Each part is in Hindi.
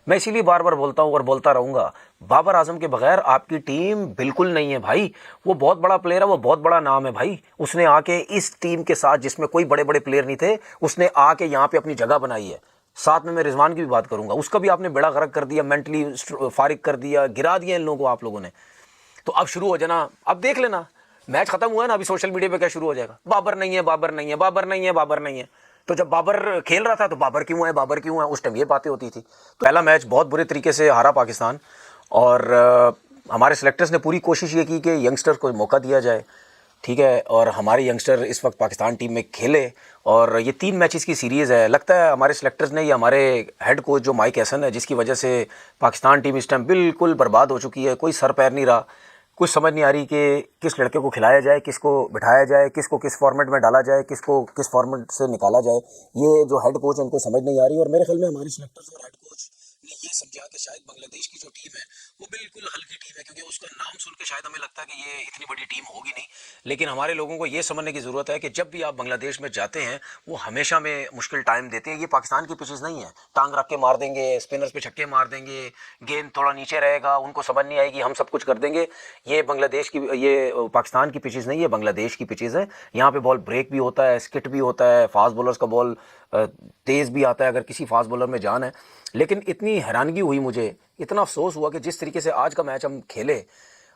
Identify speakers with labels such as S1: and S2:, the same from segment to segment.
S1: मैं इसीलिए बार बार बोलता हूँ और बोलता रहूँगा, बाबर आजम के बगैर आपकी टीम बिल्कुल नहीं है भाई। वो बहुत बड़ा प्लेयर है, वो बहुत बड़ा नाम है भाई। उसने आके इस टीम के साथ, जिसमें कोई बड़े बड़े प्लेयर नहीं थे, उसने आके यहाँ पे अपनी जगह बनाई है। साथ में मैं रिजवान की भी बात करूंगा, उसका भी आपने बेड़ा गर्क कर दिया, मेंटली फारिग कर दिया, गिरा दिया इन लोगों को आप लोगों ने। तो अब शुरू हो जाना, अब देख लेना, मैच खत्म हुआ है ना, अभी सोशल मीडिया पे क्या शुरू हो जाएगा, बाबर नहीं है, बाबर नहीं है, बाबर नहीं है, बाबर नहीं है। तो जब बाबर खेल रहा था तो बाबर क्यों है, बाबर क्यों है, उस टाइम ये बातें होती थी। तो पहला मैच बहुत बुरे तरीके से हारा पाकिस्तान। और हमारे सेलेक्टर्स ने पूरी कोशिश ये की कि यंगस्टर को मौका दिया जाए, ठीक है। और हमारे यंगस्टर इस वक्त पाकिस्तान टीम में खेले। और ये 3 मैचेस की सीरीज़ है। लगता है हमारे सेलेक्टर्स ने, या हमारे हेड कोच जो माइक हैसन है, जिसकी वजह से पाकिस्तान टीम इस टाइम बिल्कुल बर्बाद हो चुकी है। कोई सर पैर नहीं रहा, कुछ समझ नहीं आ रही कि किस लड़के को खिलाया जाए, किसको बिठाया जाए, किसको किस फॉर्मेट में डाला जाए, किसको किस फॉर्मेट से निकाला जाए। ये जो हेड कोच है उनको समझ नहीं आ रही। और मेरे ख्याल में हमारे सेलेक्टर्स और हेड कोच ने ये समझा कि शायद बांग्लादेश की जो टीम है वो बिल्कुल हल्की टीम है, क्योंकि उसका नाम सुन के शायद हमें लगता है कि ये इतनी बड़ी टीम होगी नहीं। लेकिन हमारे लोगों को ये समझने की ज़रूरत है कि जब भी आप बांग्लादेश में जाते हैं, वो हमेशा में मुश्किल टाइम देते हैं। ये पाकिस्तान की पिचेस नहीं है, टांग रख के मार देंगे, स्पिनर्स पे छक्के मार देंगे, गेंद थोड़ा नीचे रहेगा, उनको समझ नहीं आएगी, हम सब कुछ कर देंगे। ये बांग्लादेश की, ये पाकिस्तान की पिचेस नहीं है, बांग्लादेश की पिचेस है। यहाँ पे बॉल ब्रेक भी होता है, स्किट भी होता है, फास्ट बॉलर्स का बॉल तेज़ भी आता है अगर किसी फास्ट बॉलर में जान है। लेकिन इतनी हैरानगी हुई मुझे, इतना अफसोस हुआ कि जिस तरीके से आज का मैच हम खेले,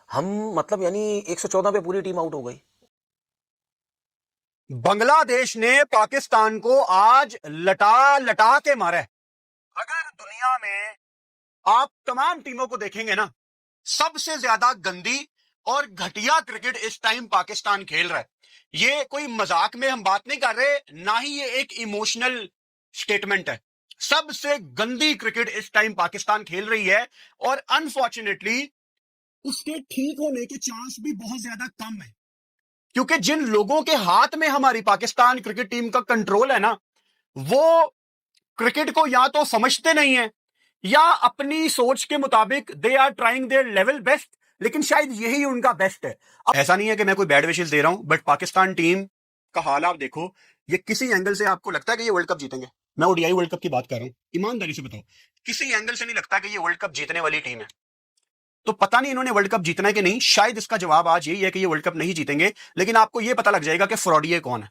S1: हम मतलब यानी 114 पे पूरी टीम आउट हो गई।
S2: बांग्लादेश ने पाकिस्तान को आज लटा लटा के मारा है। अगर दुनिया में आप तमाम टीमों को देखेंगे ना, सबसे ज्यादा गंदी और घटिया क्रिकेट इस टाइम पाकिस्तान खेल रहा है। ये कोई मजाक में हम बात नहीं कर रहे, ना ही ये एक इमोशनल स्टेटमेंट है। सबसे गंदी क्रिकेट इस टाइम पाकिस्तान खेल रही है, और अनफॉर्चुनेटली उसके ठीक होने के चांस भी बहुत ज्यादा कम है, क्योंकि जिन लोगों के हाथ में हमारी पाकिस्तान क्रिकेट टीम का कंट्रोल है ना, वो क्रिकेट को या तो समझते नहीं है, या अपनी सोच के मुताबिक they are trying their level best, लेकिन शायद यही उनका बेस्ट है। अब ऐसा नहीं है कि मैं कोई बैड विशेस दे रहा हूं, बट पाकिस्तान टीम का हाल आप देखो। ये किसी एंगल से आपको लगता है कि ये वर्ल्ड कप जीतेंगे? मैं ओडीआई वर्ल्ड कप की बात कर रहा हूं, ईमानदारी से बताओ, किसी एंगल से नहीं लगता कि ये वर्ल्ड कप जीतने वाली टीम है। तो पता नहीं इन्होंने वर्ल्ड कप जीतना है कि नहीं। शायद इसका जवाब आज यही है कि ये वर्ल्ड कप नहीं जीतेंगे, लेकिन आपको ये पता लग जाएगा कि फ्रॉडिये कौन है।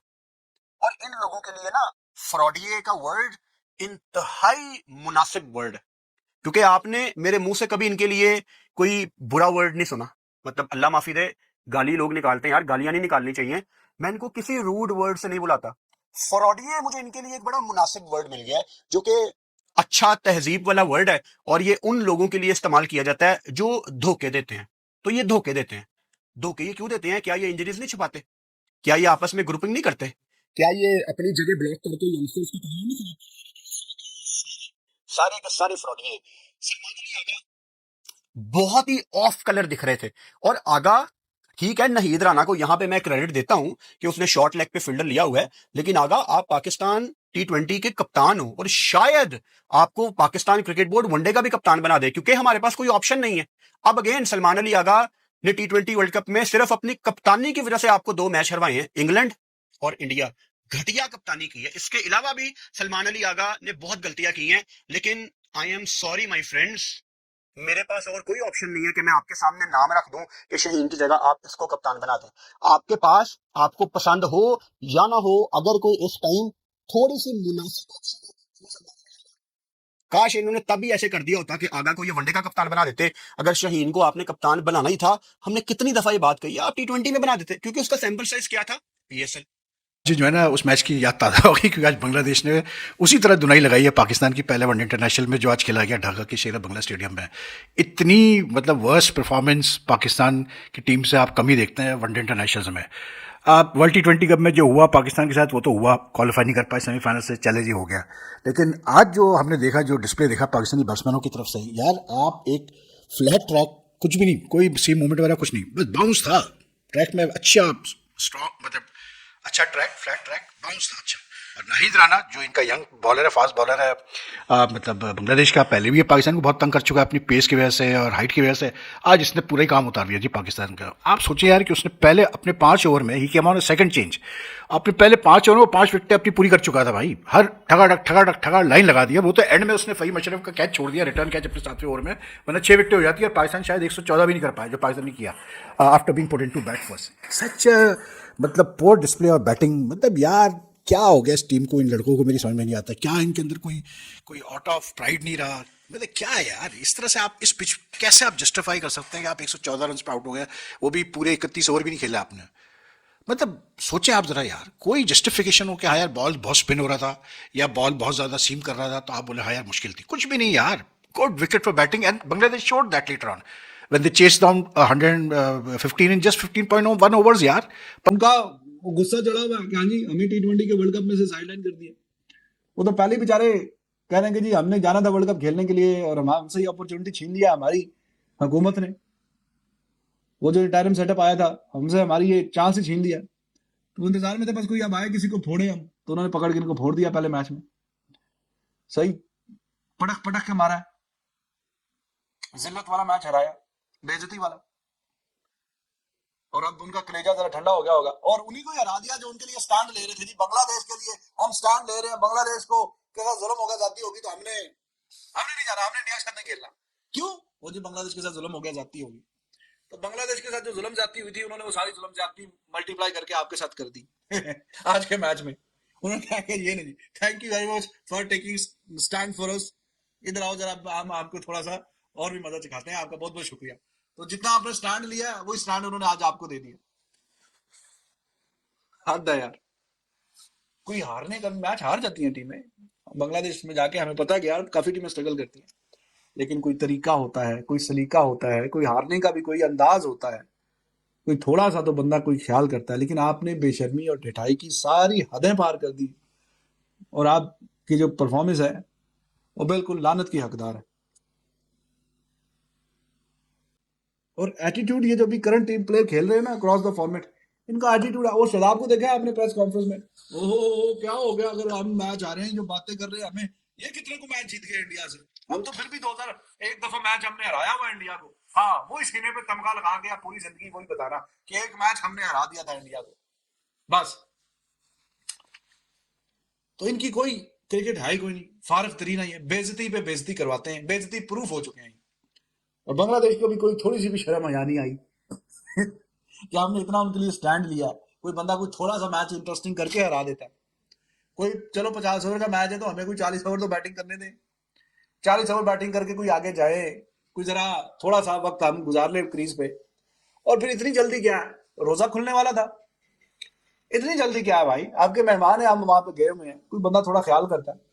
S2: और इन लोगों के लिए ना, फ्रॉडिये का वर्ड इंतहाई मुनासिब वर्ड है, क्योंकि आपने मेरे मुंह से कभी इनके लिए कोई बुरा वर्ड नहीं सुना। मतलब अल्लाह माफी दे, गाली लोग निकालते हैं यार, गालियां नहीं निकालनी चाहिए। मैं इनको किसी रूड वर्ड से नहीं बुलाता। फ्रॉडिये मुझे इनके लिए एक बड़ा मुनासिब वर्ड मिल गया है, जो कि अच्छा तहजीब वाला वर्ड है, और ये उन लोगों के लिए इस्तेमाल किया जाता है जो धोखे देते हैं। तो ये धोखे देते हैं। धोखे ये क्यों देते हैं? क्या ये इंजरीज नहीं छुपाते? क्या ये आपस में ग्रुपिंग नहीं करते? क्या ये अपनी जगह ब्लॉक करके यंगस्टर्स की तरह नहीं करते? सारे के सारे फ्रॉड ये। सलमान अली आगा बहुत ही ऑफ कलर दिख रहे थे। और आगा, ठीक है, नहीद राना को यहां पे मैं क्रेडिट देता हूं कि उसने शॉर्ट लेग पे फील्डर लिया हुआ है, लेकिन आगा आप पाकिस्तान T20 के कप्तान हो, और शायद आपको पाकिस्तान क्रिकेट बोर्ड वनडे का भी कप्तान बना दे, क्योंकि हमारे पास कोई ऑप्शन नहीं है। अब अगेन सलमान अली आगा ने T20 वर्ल्ड कप में सिर्फ अपनी कप्तानी की वजह से आपको 2 मैच हरवाए हैं, इंग्लैंड और इंडिया। घटिया कप्तानी की है। इसके अलावा भी सलमान अली आगा ने बहुत गलतियां की हैं, लेकिन I am sorry my friends, मेरे पास और कोई ऑप्शन नहीं है कि मैं आपके सामने नाम रख दूं कि शहीन की जगह आप इसको कप्तान बना दें। आपके पास, आपको पसंद हो या ना हो, अगर कोई इस टाइम थोड़ी सी मुनासिब ऑप्शन है, काश इन्होंने तभी ऐसे कर दिया होता कि आगा को ये वनडे का कप्तान बना देते। अगर शहीन को आपने कप्तान बनाना ही था, हमने कितनी दफा ये बात कही है, आप T20 में बना देते, क्योंकि उसका सैंपल साइज क्या था? PSL।
S3: जो है ना, उस मैच की याद ताज़ा हो गई, क्योंकि आज बांग्लादेश ने उसी तरह धुनाई लगाई है पाकिस्तान की पहले वनडे इंटरनेशनल में, जो आज खेला गया ढाका के शेर बंगला स्टेडियम में। इतनी मतलब वर्स्ट परफॉर्मेंस पाकिस्तान की टीम से आप कम ही देखते हैं वनडे इंटरनेशनल्स में। आप वर्ल्ड T20 कप में जो हुआ पाकिस्तान के साथ, वो तो हुआ, क्वालिफाई नहीं कर पाए, सेमीफाइनल से चैलेंज ही हो गया। लेकिन आज जो हमने देखा, जो डिस्प्ले देखा पाकिस्तानी बैट्समैनों की तरफ से, यार आप एक फ्लैट ट्रैक, कुछ भी नहीं, कोई सीम मूवमेंट वगैरह कुछ नहीं, बस बाउंस था ट्रैक में, अच्छा स्ट्रॉन्ग, मतलब अच्छा ट्रैक, फ्लैट ट्रैक, बाउंस था अच्छा। और नाहिद राना जो इनका यंग बॉलर है, फास्ट बॉलर है, मतलब बांग्लादेश का, पहले भी ये पाकिस्तान को बहुत तंग कर चुका है अपनी पेस की वजह से और हाइट की वजह से। आज इसने पूरा ही काम उतार दिया जी पाकिस्तान का। आप सोचिए यार कि उसने पहले अपने 5 ओवर में ही केम ऑन सेकंड चेंज, अपने पहले 5 ओवर में 5 विकेटें अपनी पूरी कर चुका था भाई। हर ठगा लाइन लगा दिया। वो तो एंड में उसने फहीम अशरफ का कैच छोड़ दिया, रिटर्न कैच अपने 7वें ओवर में, वरना 6 विकेटें हो जाती है और पाकिस्तान शायद 114 भी नहीं कर पाया जो पाकिस्तान ने किया after being put into bat first. सच मतलब पोर डिस्प्ले और बैटिंग, मतलब यार क्या हो गया इस टीम को, इन लड़कों को मेरी समझ में नहीं आता। क्या इनके अंदर कोई आउट ऑफ प्राइड नहीं रहा? मतलब क्या है यार, इस तरह से आप इस पिच कैसे आप जस्टिफाई कर सकते हैं कि आप 114 रन पे आउट हो गए, वो भी पूरे 31 ओवर भी नहीं खेला आपने। मतलब सोचे आप जरा यार, कोई जस्टिफिकेशन हो कि हाँ यार बॉल बहुत स्पिन हो रहा था या बॉल बहुत ज्यादा सीम कर रहा था तो आप बोले हाँ यार मुश्किल थी, कुछ भी नहीं यार। Good wicket for batting and Bangladesh showed that later on when they chased down 115 in just 15.1 overs यार।
S4: उनका वो गुस्सा चढ़ा हुआ है कि हाँ जी हमें टी20 के वर्ल्ड कप में से साइडलाइन कर दिया। वो तो पहले ही बेचारे कह रहे हैं कि जी हमने जाना था वर्ल्ड कप खेलने के लिए और हमसे ये अपॉर्चुनिटी छीन लिया हमारी हुकूमत ने। वो जो रिटायरमेंट सेटअप आया था हमसे, हमारी ये चांस ही छीन लिया। तो इंतजार में थे बस कोई अब आए किसी को फोड़े हम, तो उन्होंने पकड़ के इनको फोड़ दिया पहले मैच में। सही पटक पटक के मारा है, जिल्लत वाला मैच हराया, बेइज्जती वाला। और अब उनका कलेजा जरा ठंडा हो गया होगा और उन्हीं को हरा दिया जो उनके लिए स्टैंड ले रहे थे जी। बांग्लादेश के लिए हम स्टैंड ले रहे हैं, बांग्लादेश को के साथ जुल्म होगा, जाती होगी तो हमने नहीं जाना, हमने इंडिया के साथ नहीं खेलना। क्यों? वो जी बांग्लादेश के साथ जुल्म हो गया, जाती होगी। तो बांग्लादेश के साथ जो जुल्म जाती हुई थी उन्होंने वो सारी जुल्म जाती मल्टीप्लाई करके आपके साथ कर दी आज के मैच में। उन्होंने कहा कि ये नहीं, thank you very much for taking stand for us. इधर आओ जरा, हम आपको थोड़ा सा और भी मदद सिखाते हैं। आपका बहुत बहुत शुक्रिया। तो जितना आपने स्टैंड लिया वही स्टैंड उन्होंने आज आपको दे दिया। हद है यार। कोई हारने का मैच हार जाती है टीमें। बांग्लादेश में जाके हमें पता है कि यार काफी टीमें स्ट्रगल करती हैं, लेकिन कोई तरीका होता है, कोई सलीका होता है, कोई हारने का भी कोई अंदाज होता है, कोई थोड़ा सा तो बंदा कोई ख्याल करता है। लेकिन आपने बेशर्मी और ढिठाई की सारी हदें पार कर दी और आपकी जो परफॉर्मेंस है वो बिल्कुल लानत की हकदार है। और एटीट्यूड, ये जो भी करंट टीम प्लेयर खेल रहे हैं ना क्रॉस द फॉर्मेट, इनका एटीट्यूड। वो शदाब को देखा आपने प्रेस कॉन्फ्रेंस में, ओहो क्या हो गया अगर हम मैच आ रहे हैं, जो बातें कर रहे हैं हमें, ये कितने को मैच जीत गए इंडिया से, हम तो फिर भी 2001 दफा मैच हमने हराया हुआ इंडिया को। हाँ, वो सीने पे तमगा लगा गया पूरी जिंदगी वही बताना कि एक मैच हमने हरा दिया था इंडिया को, बस। तो इनकी कोई क्रिकेट है ही कोई नहीं, फारग तरीन है ये, बेइज्जती पे बेइज्जती करवाते हैं, बेइज्जती प्रूफ हो चुके हैं। और बांग्लादेश को भी कोई थोड़ी सी भी शर्म हया नहीं आई कि हमने इतना उनके लिए स्टैंड लिया। कोई बंदा कोई थोड़ा सा मैच इंटरेस्टिंग करके हरा देता है। कोई चलो 50 ओवर का मैच है तो हमें कोई 40 ओवर तो बैटिंग करने दें, 40 ओवर बैटिंग करके कोई आगे जाए, कोई जरा थोड़ा सा वक्त हम गुजार ले क्रीज पे। और फिर इतनी जल्दी क्या है, रोजा खुलने वाला था, इतनी जल्दी क्या है भाई, आपके मेहमान है, हम वहां पे गए हुए हैं, कोई बंदा थोड़ा ख्याल करता है।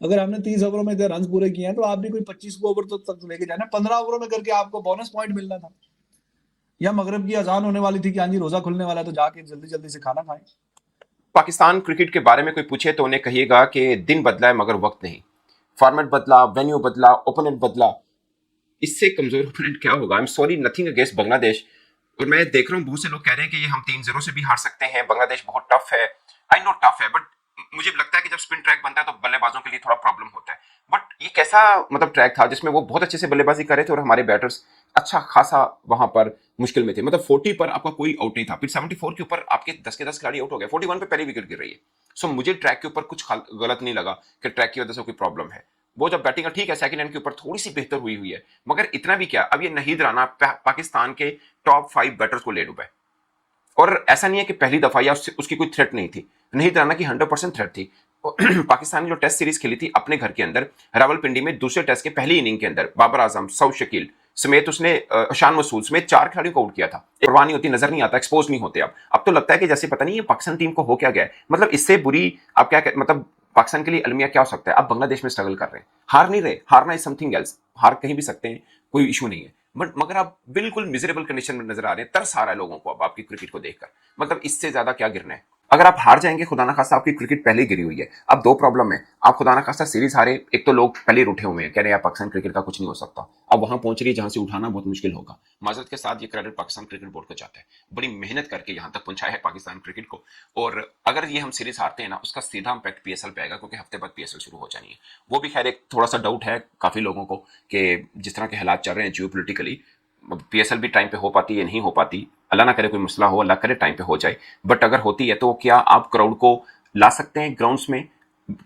S4: अगर हमने 30 ओवरों में रन पूरे किए हैं तो आप भी कोई 25 ओवर तक लेके जाना, 15 ओवरों में करके आपको बोनस पॉइंट मिलना था। या मगरिब की अजान होने वाली थी कि हाँ जी रोजा खुलने वाला है तो जाके जल्दी जल्दी से खाना खाएं।
S5: पाकिस्तान क्रिकेट के बारे में कोई पूछे तो उन्हें कहिएगा कि दिन बदला है मगर वक्त नहीं। फॉर्मेट बदला, वेन्यू बदला, ओपोनेंट बदला, इससे कमजोर ओपोनेंट क्या होगा। I am sorry, nothing against Bangladesh. और मैं देख रहा हूँ बहुत से लोग कह रहे हैं कि ये हम 3-0 से भी हार सकते हैं, बांग्लादेश बहुत टफ है। आई नो टफ है, बट मुझे लगता है कि जब स्पिन ट्रैक बनता है तो बल्लेबाजों के लिए थोड़ा प्रॉब्लम होता है। बट ये कैसा मतलब ट्रैक था जिसमें वो बहुत अच्छे से बल्लेबाजी कर रहे थे और हमारे बैटर्स अच्छा खासा वहां पर मुश्किल में थे। मतलब 40 पर आपका कोई आउट नहीं था, फिर 74 के ऊपर आपके 10 के 10 खिलाड़ी आउट हो गए, 41 पे पहली विकेट गिर रही है। सो मुझे ट्रैक के ऊपर कुछ गलत नहीं लगा कि ट्रैक की वजह से कोई प्रॉब्लम है। वो जब बैटिंग ठीक है, सेकंड एंड के ऊपर थोड़ी सी बेहतर हुई है, मगर इतना भी क्या, अब ये नाहिद राना पाकिस्तान के टॉप 5 बैटर्स को ले डूबा है। और ऐसा नहीं है कि पहली दफा या उसकी कोई थ्रेट नहीं थी, नाहिद राना की 100% थ्रेट थी। पाकिस्तान ने जो टेस्ट सीरीज खेली थी अपने घर के अंदर रावलपिंडी में, दूसरे टेस्ट के पहली इनिंग के अंदर बाबर आजम, सऊद शकील समेत उसने शान मसूद समेत 4 खिलाड़ियों को आउट किया था। परवाह नहीं होती, नजर नहीं आता, एक्सपोज नहीं होते। अब तो लगता है कि जैसे पता नहीं ये पाकिस्तान टीम को हो क्या गया है। मतलब इससे बुरी आप क्या मतलब पाकिस्तान के लिए अलमिया क्या हो सकता है। अब बांग्लादेश में स्ट्रगल कर रहे हैं, हार नहीं रहे, हारना इज समथिंग एल्स, हार कहीं भी सकते हैं, कोई इशू नहीं है। बट मगर आप बिल्कुल मिजरेबल कंडीशन में नजर आ रहे हैं, तरस आ रहा है लोगों को अब आपकी क्रिकेट को देखकर। मतलब इससे ज्यादा क्या गिरना है। अगर आप हार जाएंगे, खुदा ना खास्ता आपकी क्रिकेट पहले ही गिरी हुई है। अब दो प्रॉब्लम है, आप खुदा ना खास्ता सीरीज हारे, एक तो लोग पहले ही उठे हुए हैं, कह रहे हैं पाकिस्तान क्रिकेट का कुछ नहीं हो सकता। अब वहां पहुंच रही है जहां से उठाना बहुत मुश्किल होगा। माजरत के साथ ये क्रेडिट पाकिस्तान क्रिकेट बोर्ड को जाता है, बड़ी मेहनत करके यहां तक पहुंचाया है पाकिस्तान क्रिकेट को। और अगर ये हम सीरीज हारते हैं ना, उसका सीधा इंपैक्ट पीएसएल पे आएगा, क्योंकि हफ्ते बाद पीएसएल शुरू हो जानी है। वो भी खैर एक थोड़ा सा डाउट है काफी लोगों को कि जिस तरह के हालात चल रहे हैं जियो पोलिटिकली, पीएसएल भी टाइम पे हो पाती है नहीं हो पाती, अल्लाह ना करे कोई मसला हो, अल्लाह करे टाइम पे हो जाए। बट अगर होती है तो क्या आप क्राउड को ला सकते हैं ग्राउंड्स में?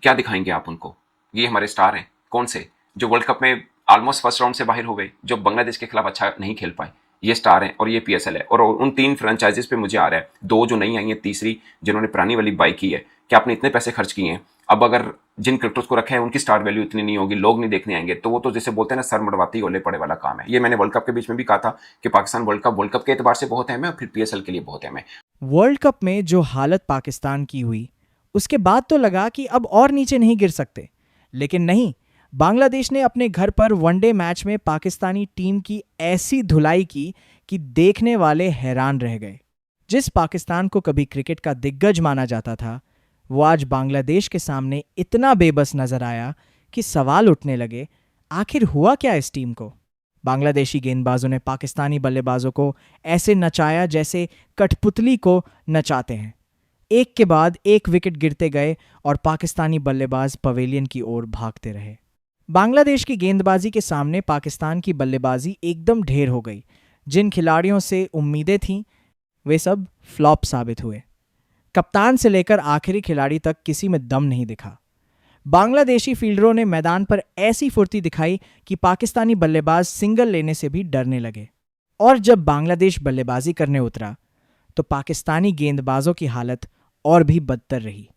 S5: क्या दिखाएंगे आप उनको? ये हमारे स्टार हैं कौन से, जो वर्ल्ड कप में ऑलमोस्ट फर्स्ट राउंड से बाहर हो गए, जो बांग्लादेश के खिलाफ अच्छा नहीं खेल पाए। ये स्टार हैं और ये पीएसएल है। और उन 3 फ्रेंचाइजीज पे मुझे आ रहा है, 2 जो नई आई हैं, तीसरी जिन्होंने पुरानी वाली बाई की है, कि आपने इतने पैसे खर्च किए हैं, अब अगर जिन क्रिकेटर्स को रखा है उनकी स्टार वैल्यू इतनी नहीं होगी, लोग नहीं देखने आएंगे, तो वो तो जैसे बोलते हैं ना, सर मड़वाती ओले पड़े वाला काम है। ये मैंने वर्ल्ड कप के बीच में भी कहा था कि पाकिस्तान वर्ल्ड कप के एतबार से बहुत अहम है और फिर पीएसएल के लिए बहुत अहम है।
S6: वर्ल्ड कप में जो हालत पाकिस्तान की हुई, उसके बाद तो लगा कि अब और नीचे नहीं गिर सकते, लेकिन नहीं। बांग्लादेश ने अपने घर पर वनडे मैच में पाकिस्तानी टीम की ऐसी धुलाई की कि देखने वाले हैरान रह गए। जिस पाकिस्तान को कभी क्रिकेट का दिग्गज माना जाता था, वो आज बांग्लादेश के सामने इतना बेबस नजर आया कि सवाल उठने लगे, आखिर हुआ क्या इस टीम को? बांग्लादेशी गेंदबाजों ने पाकिस्तानी बल्लेबाजों को ऐसे नचाया जैसे कठपुतली को नचाते हैं। एक के बाद एक विकेट गिरते गए और पाकिस्तानी बल्लेबाज पवेलियन की ओर भागते रहे। बांग्लादेश की गेंदबाजी के सामने पाकिस्तान की बल्लेबाजी एकदम ढेर हो गई। जिन खिलाड़ियों से उम्मीदें थीं, वे सब फ्लॉप साबित हुए। कप्तान से लेकर आखिरी खिलाड़ी तक किसी में दम नहीं दिखा। बांग्लादेशी फील्डरों ने मैदान पर ऐसी फुर्ती दिखाई कि पाकिस्तानी बल्लेबाज सिंगल लेने से भी डरने लगे। और जब बांग्लादेश बल्लेबाजी करने उतरा तो पाकिस्तानी गेंदबाजों की हालत और भी बदतर रही।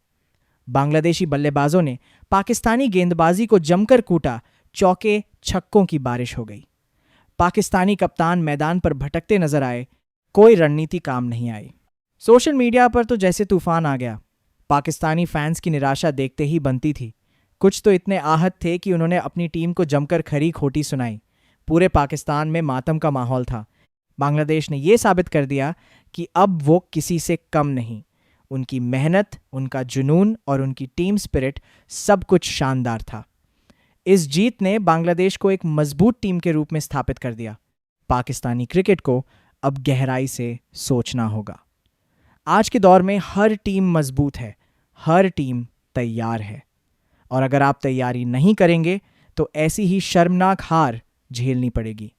S6: बांग्लादेशी बल्लेबाजों ने पाकिस्तानी गेंदबाजी को जमकर कूटा, चौके छक्कों की बारिश हो गई। पाकिस्तानी कप्तान मैदान पर भटकते नजर आए, कोई रणनीति काम नहीं आई। सोशल मीडिया पर तो जैसे तूफान आ गया। पाकिस्तानी फैंस की निराशा देखते ही बनती थी। कुछ तो इतने आहत थे कि उन्होंने अपनी टीम को जमकर खरी खोटी सुनाई। पूरे पाकिस्तान में मातम का माहौल था। बांग्लादेश ने यह साबित कर दिया कि अब वो किसी से कम नहीं। उनकी मेहनत, उनका जुनून और उनकी टीम स्पिरिट सब कुछ शानदार था। इस जीत ने बांग्लादेश को एक मजबूत टीम के रूप में स्थापित कर दिया। पाकिस्तानी क्रिकेट को अब गहराई से सोचना होगा। आज के दौर में हर टीम मजबूत है, हर टीम तैयार है, और अगर आप तैयारी नहीं करेंगे तो ऐसी ही शर्मनाक हार झेलनी पड़ेगी।